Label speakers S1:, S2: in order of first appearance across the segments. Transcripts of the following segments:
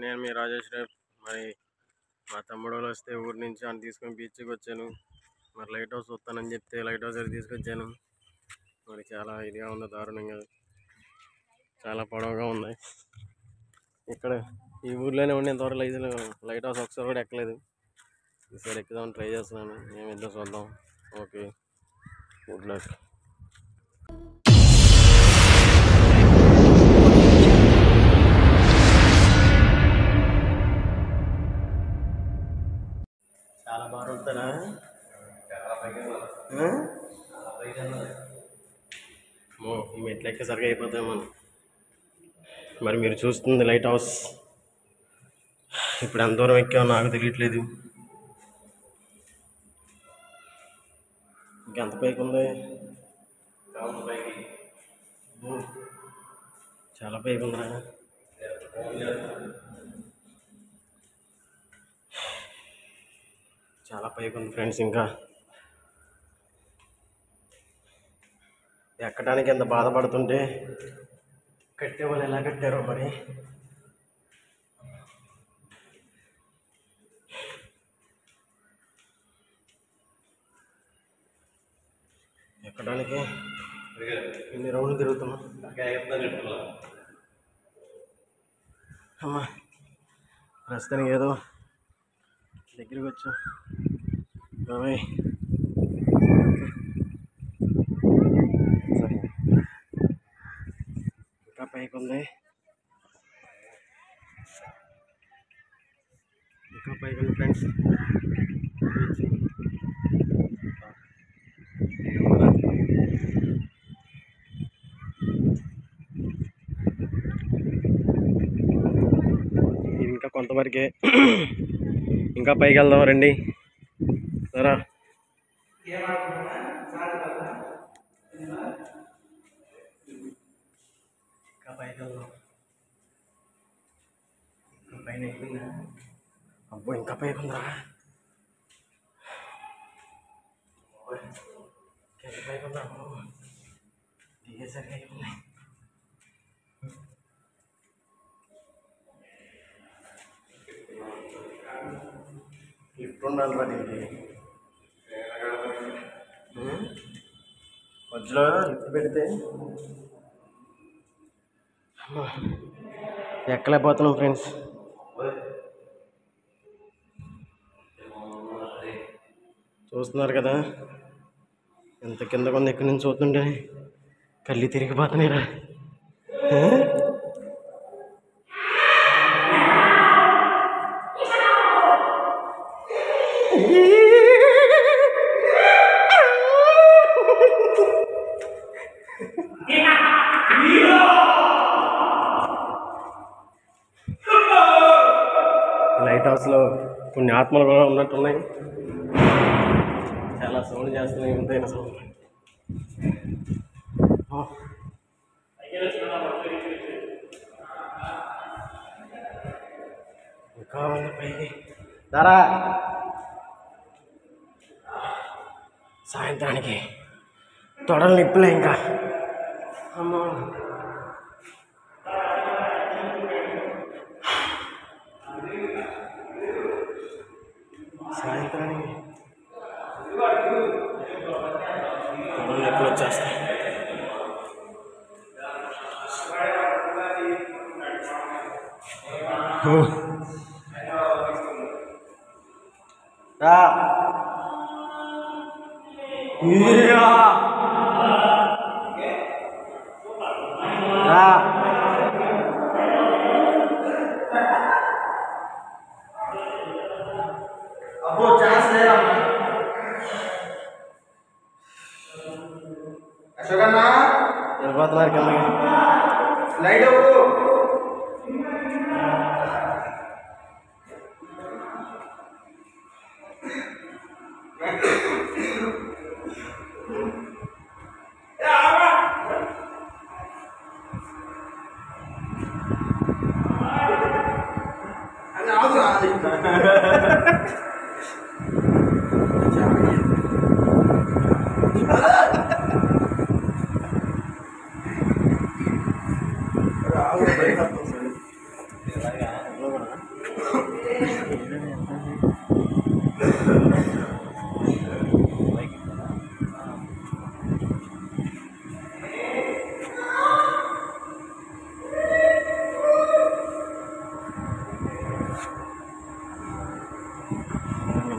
S1: నేను మీ రాజేష్ రేపు మరి మా తమ్ముడు వాళ్ళు వస్తే ఊరి నుంచి అని తీసుకొని బీచ్కి వచ్చాను. మరి లైట్ హౌస్ వస్తానని చెప్తే లైట్ హౌస్ దగ్గర తీసుకొచ్చాను. మరి చాలా ఇదిగా ఉంది, దారుణంగా చాలా పొడవుగా ఉంది. ఇక్కడ ఈ ఊర్లోనే ఉండి ఇంతవరకు లైట్ హౌస్ ఒకసారి కూడా ఎక్కలేదు. ఈసారి ఎక్కుదామని ట్రై చేస్తున్నాను. ఏమిద్దో చూద్దాం. Okay, good luck. చాలా బాగా ఉంటారా? ఈ మెట్లు ఎక్కేసరిగా అయిపోతాం మనం. మరి మీరు చూస్తుంది లైట్ హౌస్. ఇప్పుడు ఎంత దూరం ఎక్కామో నాకు తెలియట్లేదు. ఇంకెంత పైకి ఉంది? చాలా పైకి ఉందిరా. చాలా పైకి ఉంది ఫ్రెండ్స్. ఇంకా ఎక్కడానికి ఎంత బాధపడుతుంటే కట్టే వాళ్ళు ఎలా కట్టారో మరి. ఎక్కడానికి ఇన్ని రౌండ్లు తిరుగుతున్నాం. అమ్మా, ప్రస్తుతానికి ఏదో దగ్గరికి వచ్చాం. బాబాయ్ సరే, ఇంకా పైకి ఉంది, ఇంకా పైకి ఉంది ఫ్రెండ్స్. ఇంకా కొంతవరకే, ఇంకా పైకి వెళ్దాం రండి. సరే, ఇంకా పైకి వెళ్దాం. ఇంకా పైన అయిపోయిందా? అబ్బో, ఇంకా పైకి ఉందా? ఎంత పైకి ఉందా? దిగేసరికి అయిపోయింది. లిఫ్ట్ ఉండాలి రా దీనికి. మధ్యలో లిఫ్ట్ పెడితే ఎక్కలేకపోతున్నాం ఫ్రెండ్స్. చూస్తున్నారు కదా ఎంత కిందకు ఉంది. ఎక్కడి నుంచి చూస్తుంటే కళ్ళు తిరిగిపోతున్నాయిరా. లైట్ హౌస్లో కొన్ని ఆత్మలు కూడా ఉన్నట్టున్నాయి. చాలా సౌండ్ చేస్తున్నాయి, ఎంతైనా సౌండ్. ఇంకా ఉంది పైకి. దారా సాయంత్రానికి తొడలు నిప్పులే ఇంకా. అమ్మో, సాయంత్రానికి తొడలు నిప్పులు వచ్చేస్తాయి. రా అబ్బో, ఛాన్స్ లేదా అశోకన్నా? వెళ్ళిపోతున్నారు కిందకి. లైట్ అవ్వదు.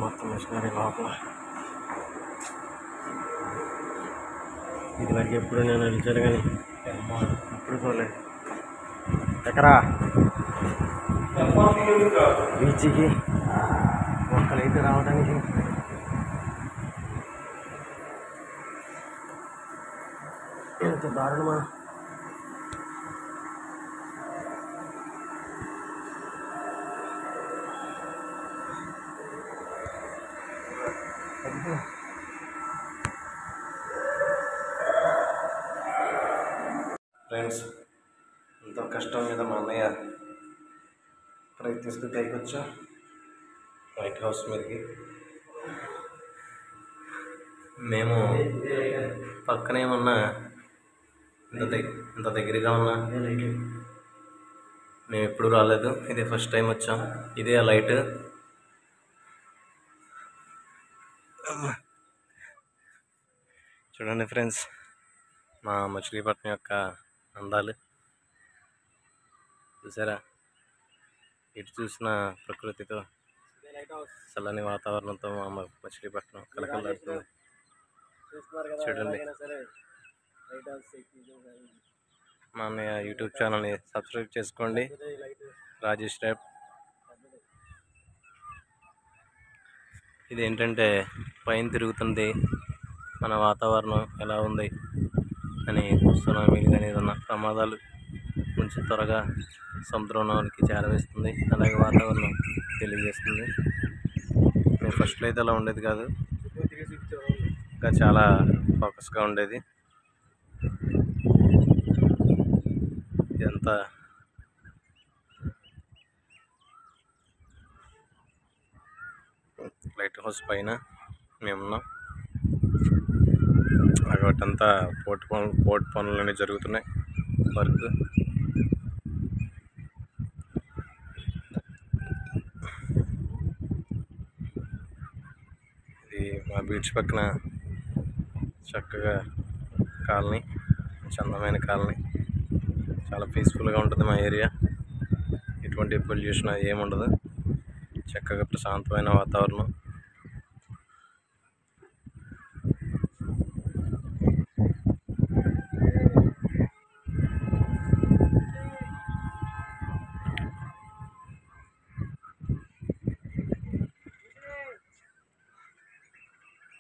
S1: మొత్తం మిషనరీ లోపల ఇదిలాగే ఎప్పుడు నేను నిలిచాను కానీ ఇప్పుడు చూడలేదు. ఎక్కరా బీచ్కి ఒక్కలైతే రావడానికి ఎంత దారుణమా. ఫ్రెండ్స్, ఎంతో కష్టం మీద మా అన్నయ్య ప్రయత్నిస్తూ పైకి వచ్చా వైట్ హౌస్ మీదకి. మేము పక్కనే ఉన్న ఇంత దగ్గరగా ఉన్నా మేము ఎప్పుడు రాలేదు. ఇదే ఫస్ట్ టైం వచ్చాం. ఇదే ఆ లైట్. చూడండి ఫ్రెండ్స్, మా మచిలీపట్నం యొక్క అందాలు చూసారా. ఇటు చూసిన ప్రకృతితో చల్లని వాతావరణంతో మా మచిలీపట్నం కలకలాడుతుంది. చూడండి, మా అన్నయ్య యూట్యూబ్ ఛానల్ని సబ్స్క్రైబ్ చేసుకోండి, రాజేష్ ర్యాప్. ఇదేంటంటే పైన తిరుగుతుంది, మన వాతావరణం ఎలా ఉంది అని, సునామీలు కానీ ఏదన్నా ప్రమాదాలు కొంచెం త్వరగా సముద్రంలోనికి చేరవేస్తుంది. అలాగే వాతావరణం తెలియజేస్తుంది. నేను ఫస్ట్లో అయితే అలా ఉండేది కాదు, ఇంకా చాలా ఫోకస్గా ఉండేది. ఇదంతా లైట్ హౌస్ పైన మేమున్నాం. అక్కడంతా పోర్ట్ పనులన్నీ జరుగుతున్నాయి, వర్క్. ఇది మా బీచ్ పక్కన చక్కగా కాలనీ, చందమైన కాలనీ. చాలా పీస్ఫుల్గా ఉంటుంది మా ఏరియా. ఎటువంటి పొల్యూషన్ అది ఏముండదు, చక్కగా ప్రశాంతమైన వాతావరణం.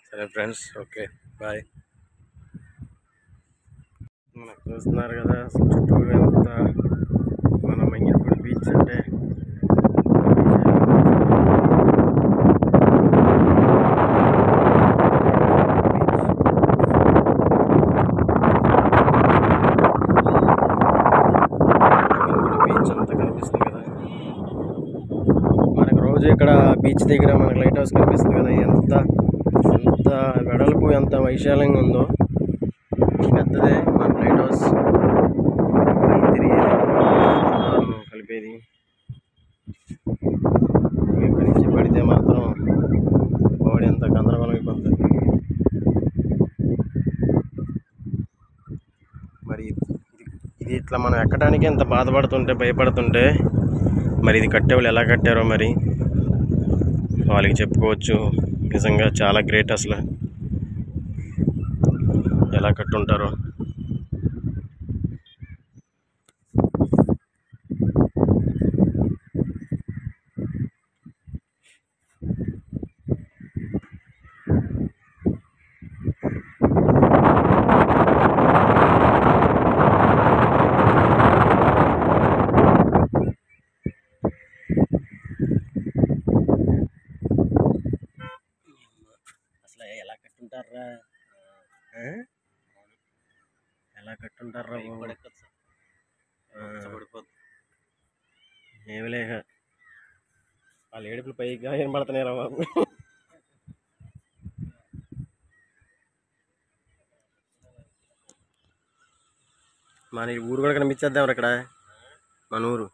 S1: సరే ఫ్రెండ్స్, ఓకే, బాయ్. మనకు చూస్తున్నారు కదా చుట్టూరు ఎంత మన మంగినపూడి బీచ్ అంటే బీచ్ అంతా కనిపిస్తుంది కదా మనకు. రోజు ఇక్కడ బీచ్ దగ్గర మనకు లైట్ హౌస్ కనిపిస్తుంది కదా. ఎంత వెడల్పు, ఎంత వైశాల్యంగా ఉందో. పెద్దదే మన లైట్ హౌస్ కలిపేది. ఇక్కడి నుంచి పడితే మాత్రం బాడీ అంతా గందరగోళం అయిపోతుంది. మరి ఇది ఇట్లా మనం ఎక్కడానికి ఎంత బాధపడుతుంటే, భయపడుతుంటే, మరి ఇది కట్టేవాళ్ళు ఎలా కట్టారో మరి వాళ్ళకి చెప్పుకోవచ్చు. నిజంగా చాలా గ్రేట్. అసలు ఎలా కట్టుంటారో. అసలు ఎలా కట్టుంటారా, ఎలా కట్టుంటారా ఏమి లేక వాళ్ళ ఏడుపులు పైగా ఏం పడుతున్నారా బాబు. మన ఊరు కూడా కనిపించేద్దాం ఇక్కడ, మన ఊరు.